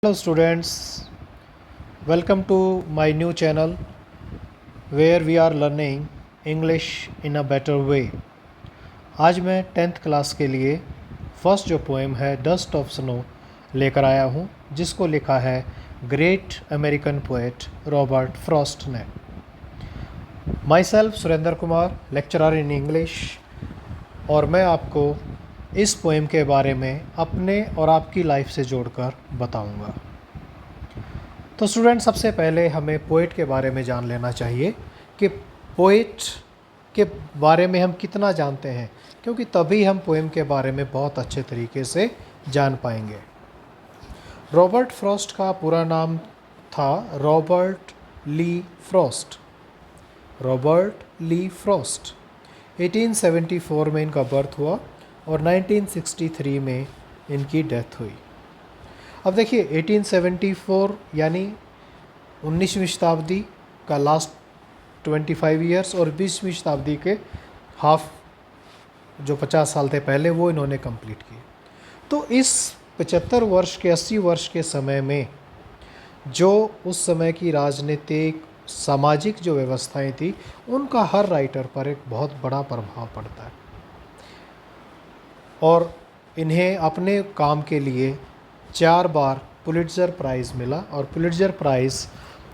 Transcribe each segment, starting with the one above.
Hello students, welcome to my new channel where we are learning English in a better way. आज मैं 10th class के लिए first जो poem है dust of snow लेकर आया हूँ, जिसको लिखा है great American poet Robert Frost ने। Myself Surendra Kumar, lecturer in English, और मैं आपको इस पोएम के बारे में अपने और आपकी लाइफ से जोड़कर बताऊंगा। तो स्टूडेंट, सबसे पहले हमें पोएट के बारे में जान लेना चाहिए कि पोएट के बारे में हम कितना जानते हैं, क्योंकि तभी हम पोएम के बारे में बहुत अच्छे तरीके से जान पाएंगे। रॉबर्ट फ्रॉस्ट का पूरा नाम था रॉबर्ट ली फ्रॉस्ट। रॉबर्ट ली फ्रॉस्ट 1874 में इनका बर्थ हुआ और 1963 में इनकी डेथ हुई। अब देखिए 1874 यानी 19वीं शताब्दी का लास्ट 25 ईयर्स और 20वीं शताब्दी के हाफ जो 50 साल थे पहले, वो इन्होंने कंप्लीट किए। तो इस 75 वर्ष के 80 वर्ष के समय में जो उस समय की राजनीतिक सामाजिक जो व्यवस्थाएं थी, उनका हर राइटर पर एक बहुत बड़ा प्रभाव पड़ता है और इन्हें अपने काम के लिए 4 बार पुलिट्ज़र प्राइज़ मिला। और पुलिट्ज़र प्राइज़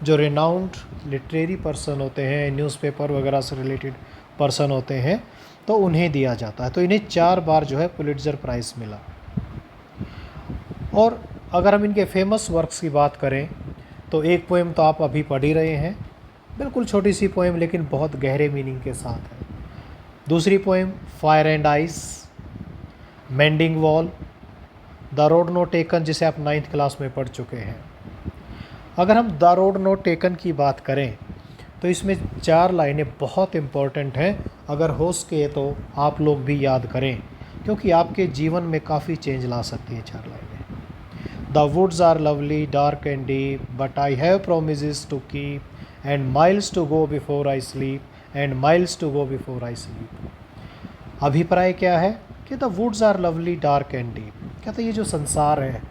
जो रिनाउंड लिटरेरी पर्सन होते हैं, न्यूज़पेपर वगैरह से रिलेटेड पर्सन होते हैं, तो उन्हें दिया जाता है। तो इन्हें 4 बार जो है पुलिट्ज़र प्राइज़ मिला। और अगर हम इनके फेमस वर्क्स की बात करें तो एक पोएम तो आप अभी पढ़ ही रहे हैं, बिल्कुल छोटी सी पोएम लेकिन बहुत गहरे मीनिंग के साथ है। दूसरी poem fire and ice, mending wall, the road know taken, जिसे आप 9th क्लास में पढ़ चुके हैं। अगर हम द रोड नो टेकन की बात करें तो इसमें 4 लाइनें बहुत इम्पोर्टेंट हैं। अगर हो सके तो आप लोग भी याद करें, क्योंकि आपके जीवन में काफ़ी चेंज ला सकती हैं 4 लाइनें। The woods are lovely dark and deep, but I have promises to keep, and miles to go before I sleep, and miles to go before I sleep. अभिप्राय क्या है कि the woods are lovely dark and deep, कहते हैं ये जो संसार है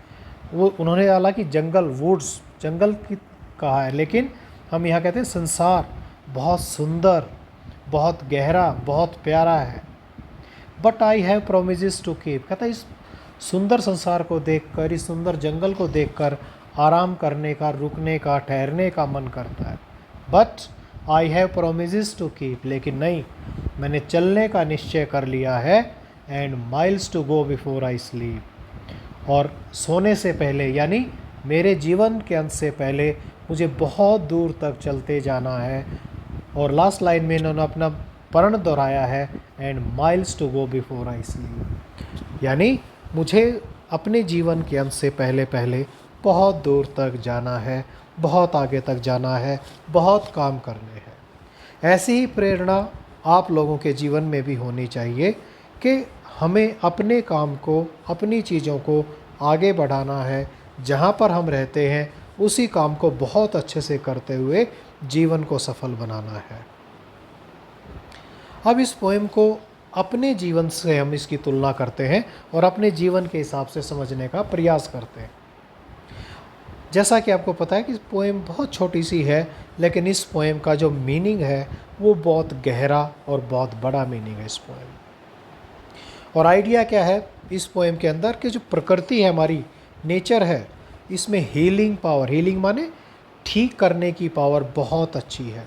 वो, उन्होंने हालांकि जंगल वुड्स जंगल की कहा है, लेकिन हम यहाँ कहते हैं संसार बहुत सुंदर, बहुत गहरा, बहुत प्यारा है। But I have promises to keep, कहता है इस सुंदर संसार को देखकर, इस सुंदर जंगल को देखकर आराम करने का, रुकने का, ठहरने का मन करता है। But I have promises to keep, लेकिन नहीं, मैंने चलने का निश्चय कर लिया है। And miles to go before I sleep, और सोने से पहले यानी मेरे जीवन के अंत से पहले मुझे बहुत दूर तक चलते जाना है। और लास्ट लाइन में इन्होंने अपना प्रण दोहराया है, and miles to go before I sleep, यानी मुझे अपने जीवन के अंत से पहले पहले बहुत दूर तक जाना है, बहुत आगे तक जाना है, बहुत काम करने हैं। ऐसी ही प्रेरणा आप लोगों के जीवन में भी होनी चाहिए कि हमें अपने काम को, अपनी चीज़ों को आगे बढ़ाना है। जहाँ पर हम रहते हैं उसी काम को बहुत अच्छे से करते हुए जीवन को सफल बनाना है। अब इस पोएम को अपने जीवन से हम इसकी तुलना करते हैं और अपने जीवन के हिसाब से समझने का प्रयास करते हैं। जैसा कि आपको पता है कि पोएम बहुत छोटी सी है, लेकिन इस पोएम का जो मीनिंग है वो बहुत गहरा और बहुत बड़ा मीनिंग है इस पोएम। और आइडिया क्या है इस पोएम के अंदर कि जो प्रकृति है, हमारी नेचर है, इसमें हीलिंग पावर, हीलिंग माने ठीक करने की पावर बहुत अच्छी है।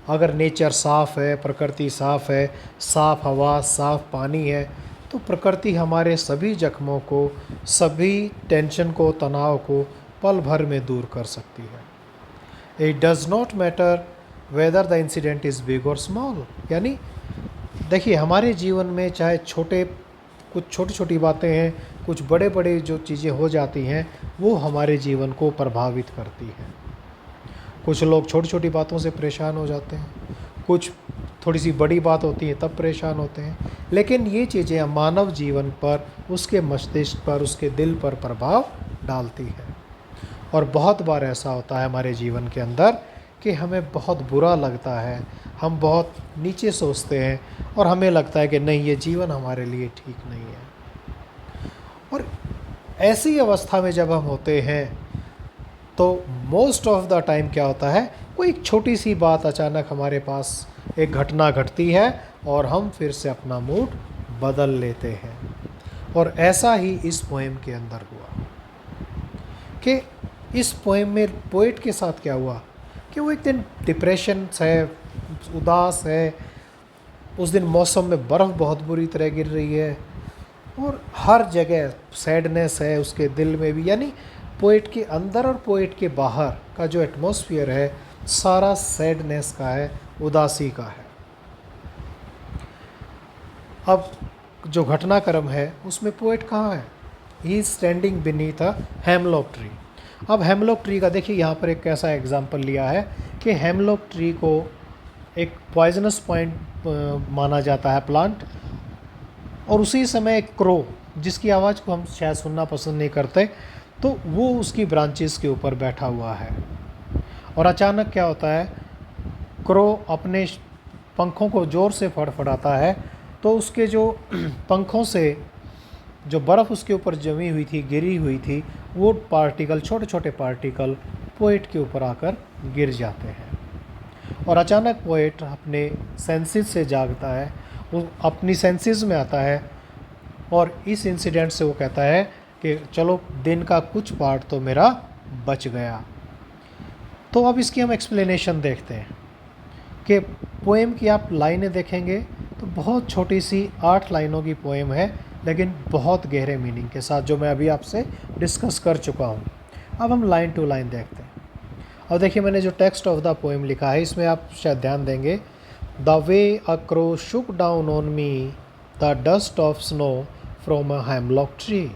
अगर नेचर साफ़ है, प्रकृति साफ़ है, साफ़ हवा, साफ़ पानी है, तो प्रकृति हमारे सभी जख्मों को, सभी टेंशन को, तनाव को पल भर में दूर कर सकती है। It does not matter whether the incident is big और स्मॉल, यानी देखिए हमारे जीवन में चाहे कुछ छोटी छोटी बातें हैं, कुछ बड़े बड़े जो चीज़ें हो जाती हैं, वो हमारे जीवन को प्रभावित करती हैं। कुछ लोग छोटी छोटी बातों से परेशान हो जाते हैं, कुछ थोड़ी सी बड़ी बात होती है तब परेशान होते हैं, लेकिन ये चीज़ें मानव जीवन पर, उसके मस्तिष्क पर, उसके दिल पर प्रभाव डालती है। और बहुत बार ऐसा होता है हमारे जीवन के अंदर कि हमें बहुत बुरा लगता है, हम बहुत नीचे सोचते हैं और हमें लगता है कि नहीं, ये जीवन हमारे लिए ठीक नहीं है। और ऐसी अवस्था में जब हम होते हैं तो मोस्ट ऑफ द टाइम क्या होता है, कोई एक छोटी सी बात अचानक हमारे पास एक घटना घटती है और हम फिर से अपना मूड बदल लेते हैं। और ऐसा ही इस पोएम के अंदर हुआ कि इस पोएम में पोएट के साथ क्या हुआ कि वो एक दिन डिप्रेशन है, उदास है, उस दिन मौसम में बर्फ़ बहुत बुरी तरह गिर रही है और हर जगह सैडनेस है उसके दिल में भी। यानी पोएट के अंदर और पोएट के बाहर का जो एटमॉस्फेयर है सारा सैडनेस का है, उदासी का है। अब जो घटनाक्रम है उसमें पोएट कहाँ है, he is standing beneath a hemlock tree. अब हेमलॉक ट्री का देखिए यहाँ पर एक कैसा एग्जाम्पल लिया है कि हेमलॉक ट्री को एक पॉइजनस पॉइंट माना जाता है प्लांट, और उसी समय एक क्रो जिसकी आवाज़ को हम शायद सुनना पसंद नहीं करते, तो वो उसकी ब्रांचेस के ऊपर बैठा हुआ है। और अचानक क्या होता है, क्रो अपने पंखों को ज़ोर से फड़फड़ाता है, तो उसके जो पंखों से जो बर्फ़ उसके ऊपर जमी हुई थी, गिरी हुई थी, वो पार्टिकल, छोटे छोटे पार्टिकल पोएट के ऊपर आकर गिर जाते हैं। और अचानक पोएट अपने सेंसेस से जागता है, वो अपनी सेंसेस में आता है और इस इंसिडेंट से वो कहता है कि चलो दिन का कुछ पार्ट तो मेरा बच गया। तो अब इसकी हम एक्सप्लेनेशन देखते हैं कि पोएम की आप लाइनें देखेंगे तो बहुत छोटी सी 8 लाइनों की पोएम है, लेकिन बहुत गहरे मीनिंग के साथ, जो मैं अभी आपसे डिस्कस कर चुका हूँ। अब हम लाइन टू लाइन देखते हैं। और देखिए मैंने जो टेक्स्ट ऑफ द पोएम लिखा है इसमें आप शायद ध्यान देंगे, the way a crow Shuk down on me the dust of snow from a hemlock tree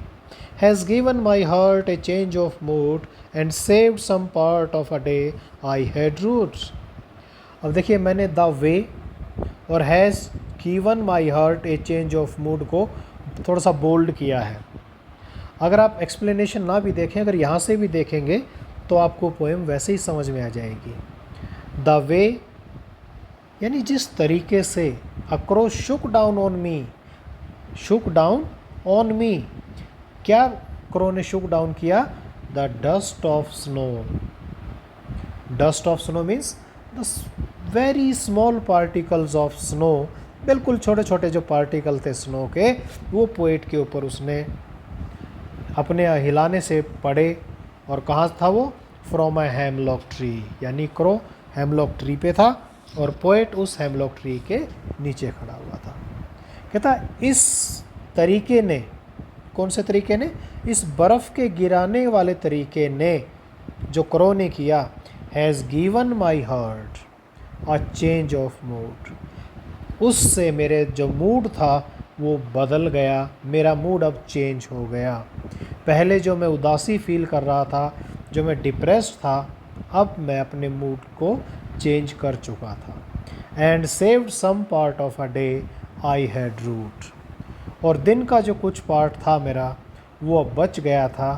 has given my heart a change of mood and saved some part of a day I had roots। अब देखिए मैंने the way और has given my heart A change of mood को थोड़ा सा bold किया है। अगर आप एक्सप्लेनेशन ना भी देखें, अगर यहाँ से भी देखेंगे तो आपको पोएम वैसे ही समझ में आ जाएगी। द वे यानी जिस तरीके से, accrue Shuk down on me, Shuk down on me, क्या क्रो ने शुक डाउन किया, the dust of snow. Dust of snow means the very small particles of snow, बिल्कुल छोटे छोटे जो पार्टिकल थे स्नो के, वो पोएट के ऊपर उसने अपने हिलाने से पड़े। और कहाँ था वो, फ्रॉम अ हेमलॉक ट्री, यानी क्रो हेमलॉक ट्री पे था और पोएट उस हेमलॉक ट्री के नीचे खड़ा हुआ था। कहता इस तरीके ने, कौन से तरीके ने, इस बर्फ़ के गिराने वाले तरीके ने जो क्रो ने किया, has given my heart a change of mood, उससे मेरे जो मूड था वो बदल गया, मेरा मूड अब चेंज हो गया। पहले जो मैं उदासी फील कर रहा था, जो मैं डिप्रेस्ड था, अब मैं अपने मूड को चेंज कर चुका था। And saved some part of a day I had rued, और दिन का जो कुछ पार्ट था मेरा वो अब बच गया था,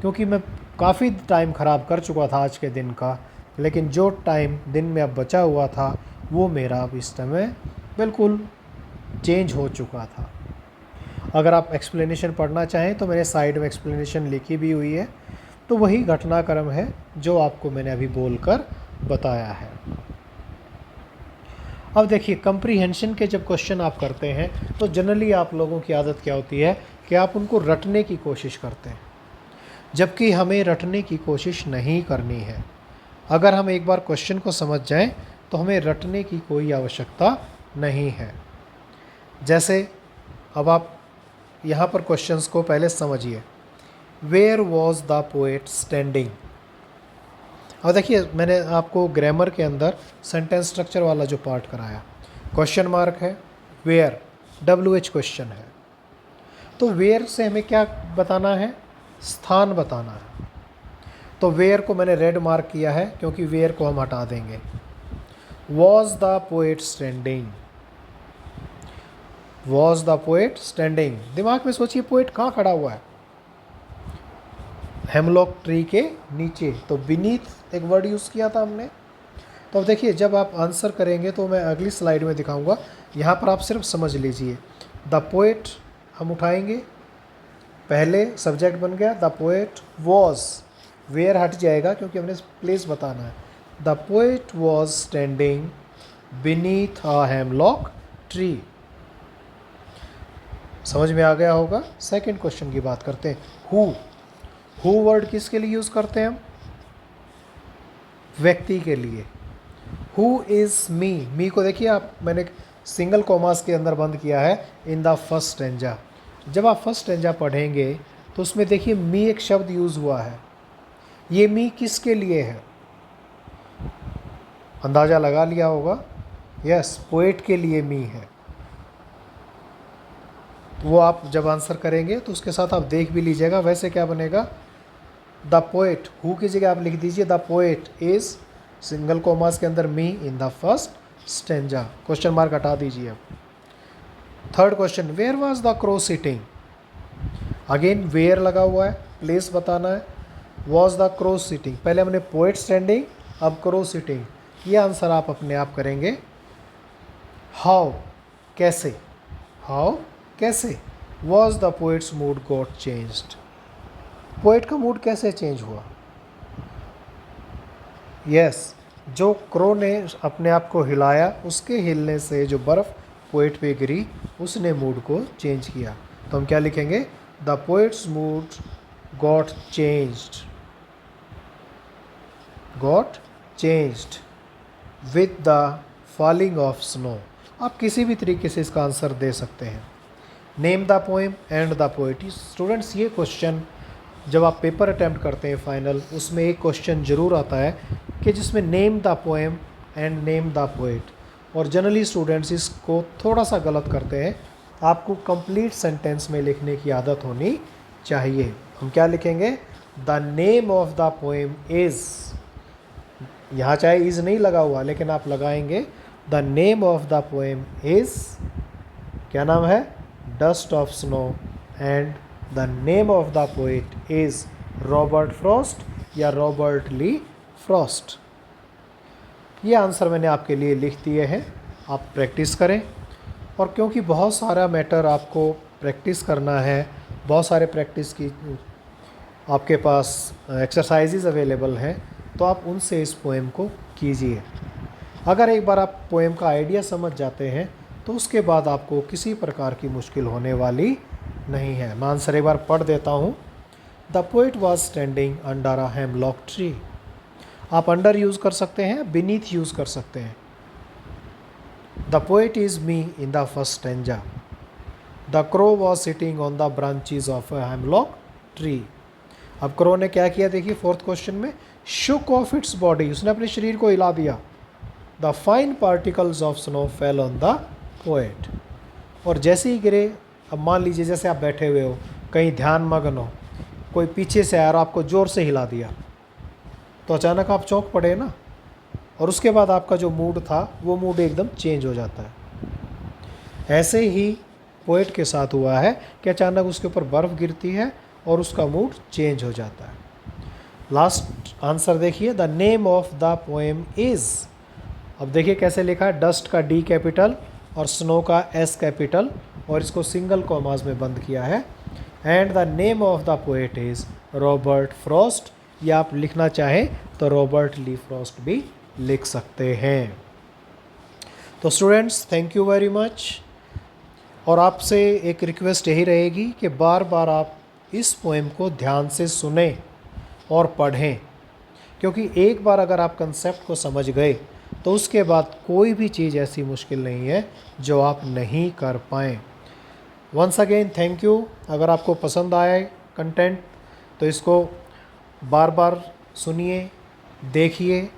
क्योंकि मैं काफ़ी टाइम ख़राब कर चुका था आज के दिन का, लेकिन जो टाइम दिन में अब बचा हुआ था वो मेरा अब इस समय बिल्कुल चेंज हो चुका था। अगर आप एक्सप्लेनेशन पढ़ना चाहें तो मेरे साइड में एक्सप्लेनेशन लिखी भी हुई है, तो वही घटनाक्रम है जो आपको मैंने अभी बोलकर बताया है। अब देखिए कंप्रीहेंशन के जब क्वेश्चन आप करते हैं तो जनरली आप लोगों की आदत क्या होती है कि आप उनको रटने की कोशिश करते हैं, जबकि हमें रटने की कोशिश नहीं करनी है। अगर हम एक बार क्वेश्चन को समझ जाएं तो हमें रटने की कोई आवश्यकता नहीं है। जैसे अब आप यहाँ पर क्वेश्चंस को पहले समझिए, where was the poet standing. और देखिए मैंने आपको ग्रामर के अंदर सेंटेंस स्ट्रक्चर वाला जो पार्ट कराया, क्वेश्चन मार्क है, वेयर WH क्वेश्चन है, तो वेयर से हमें क्या बताना है, स्थान बताना है। तो वेयर को मैंने रेड मार्क किया है क्योंकि वेयर को हम हटा देंगे। Was the poet standing, was the poet standing, दिमाग में सोचिए पोएट कहाँ खड़ा हुआ है, हेमलॉक ट्री के नीचे। तो बीनीथ एक वर्ड यूज़ किया था हमने। तो अब देखिए जब आप आंसर करेंगे तो मैं अगली स्लाइड में दिखाऊंगा, यहाँ पर आप सिर्फ समझ लीजिए। द पोएट हम उठाएंगे, पहले सब्जेक्ट बन गया द पोएट वॉज, वेयर हट जाएगा क्योंकि हमने प्लेस बताना है। The poet was standing beneath a hemlock tree. समझ में आ गया होगा। सेकंड क्वेश्चन की बात करते हैं। हु वर्ड किसके लिए यूज़ करते हैं हम? व्यक्ति के लिए। हु इज़ मी को देखिए आप, मैंने सिंगल कॉमास के अंदर बंद किया है इन द फर्स्ट स्टैंजा। जब आप फर्स्ट स्टैंजा पढ़ेंगे तो उसमें देखिए मी एक शब्द यूज़ हुआ है। ये मी किसके लिए है? अंदाज़ा लगा लिया होगा। यस, पोएट के लिए मी है। वो आप जब आंसर करेंगे तो उसके साथ आप देख भी लीजिएगा। वैसे क्या बनेगा? द पोएट, हु की जगह आप लिख दीजिए the poet is single commas के अंदर me in the first stanza. Question mark हटा दीजिए अब। Third question, where was the crow sitting? Again where लगा हुआ है, प्लेस बताना है। वॉज द क्रो सिटिंग, पहले हमने पोएट स्टैंडिंग, अब क्रो सिटिंग। ये आंसर आप अपने आप करेंगे। हाउ, कैसे, हाउ कैसे was the poets mood got changed? Poet का मूड कैसे चेंज हुआ? यस, जो क्रो ने अपने आप को हिलाया, उसके हिलने से जो बर्फ़ पोएट पे गिरी उसने मूड को चेंज किया। तो हम क्या लिखेंगे? The poets mood got changed, got changed with the falling of snow. आप किसी भी तरीके से इसका आंसर दे सकते हैं। Name the poem and the poet. Students, ये क्वेश्चन जब आप पेपर अटैम्प्ट करते हैं फाइनल, उसमें एक क्वेश्चन ज़रूर आता है कि जिसमें name the poem and name the poet, और जनरली स्टूडेंट्स इसको थोड़ा सा गलत करते हैं। आपको कंप्लीट सेंटेंस में लिखने की आदत होनी चाहिए। हम क्या लिखेंगे? The name of the poem is, यहाँ चाहे इज़ नहीं लगा हुआ लेकिन आप लगाएंगे the name of the poem is, क्या नाम है? Dust of snow, and the name of the poet is Robert Frost या रॉबर्ट ली फ्रॉस्ट। ये आंसर मैंने आपके लिए लिख दिए हैं, आप प्रैक्टिस करें। और क्योंकि बहुत सारा मैटर आपको प्रैक्टिस करना है, बहुत सारे प्रैक्टिस की आपके पास एक्सरसाइजेज अवेलेबल हैं, तो आप उनसे इस पोएम को कीजिए। अगर एक बार आप पोएम का आइडिया समझ जाते हैं तो उसके बाद आपको किसी प्रकार की मुश्किल होने वाली नहीं है। मैं आंसर एक बार पढ़ देता हूँ। The poet was standing under a hemlock tree. आप अंडर यूज़ कर सकते हैं, बीनीथ यूज़ कर सकते हैं। The poet is me in the first stanza. The crow was sitting on the branches of a hemlock tree. अब crow ने क्या किया देखिए फोर्थ क्वेश्चन में, शुक ऑफ इट्स बॉडी, उसने अपने शरीर को हिला दिया। The fine particles of snow fell on the poet. और जैसे ही गिरे, अब मान लीजिए जैसे आप बैठे हुए हो, कहीं ध्यान मग्न हो, कोई पीछे से आया और आपको ज़ोर से हिला दिया, तो अचानक आप चौंक पड़े ना, और उसके बाद आपका जो मूड था वो मूड एकदम चेंज हो जाता है। ऐसे ही पोएट के साथ हुआ है कि अचानक उसके ऊपर बर्फ़ गिरती है और उसका मूड चेंज हो जाता है। लास्ट आंसर देखिए, the name of the poem is. अब देखिए कैसे लिखा है, डस्ट का डी कैपिटल और स्नो का एस कैपिटल, और इसको सिंगल कॉमास में बंद किया है। And the name of the poet is Robert Frost, या आप लिखना चाहें तो रॉबर्ट ली फ्रॉस्ट भी लिख सकते हैं। तो students, thank you very much. और आपसे एक रिक्वेस्ट यही रहेगी कि बार बार आप इस पोएम को ध्यान से सुने और पढ़ें, क्योंकि एक बार अगर आप कंसेप्ट को समझ गए तो उसके बाद कोई भी चीज़ ऐसी मुश्किल नहीं है जो आप नहीं कर पाएँ। Once again thank you. अगर आपको पसंद आए कंटेंट तो इसको बार बार सुनिए, देखिए,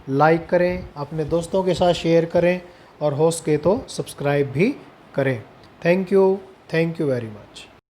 लाइक करें, अपने दोस्तों के साथ शेयर करें, और हो सके तो सब्सक्राइब भी करें। Thank you very much.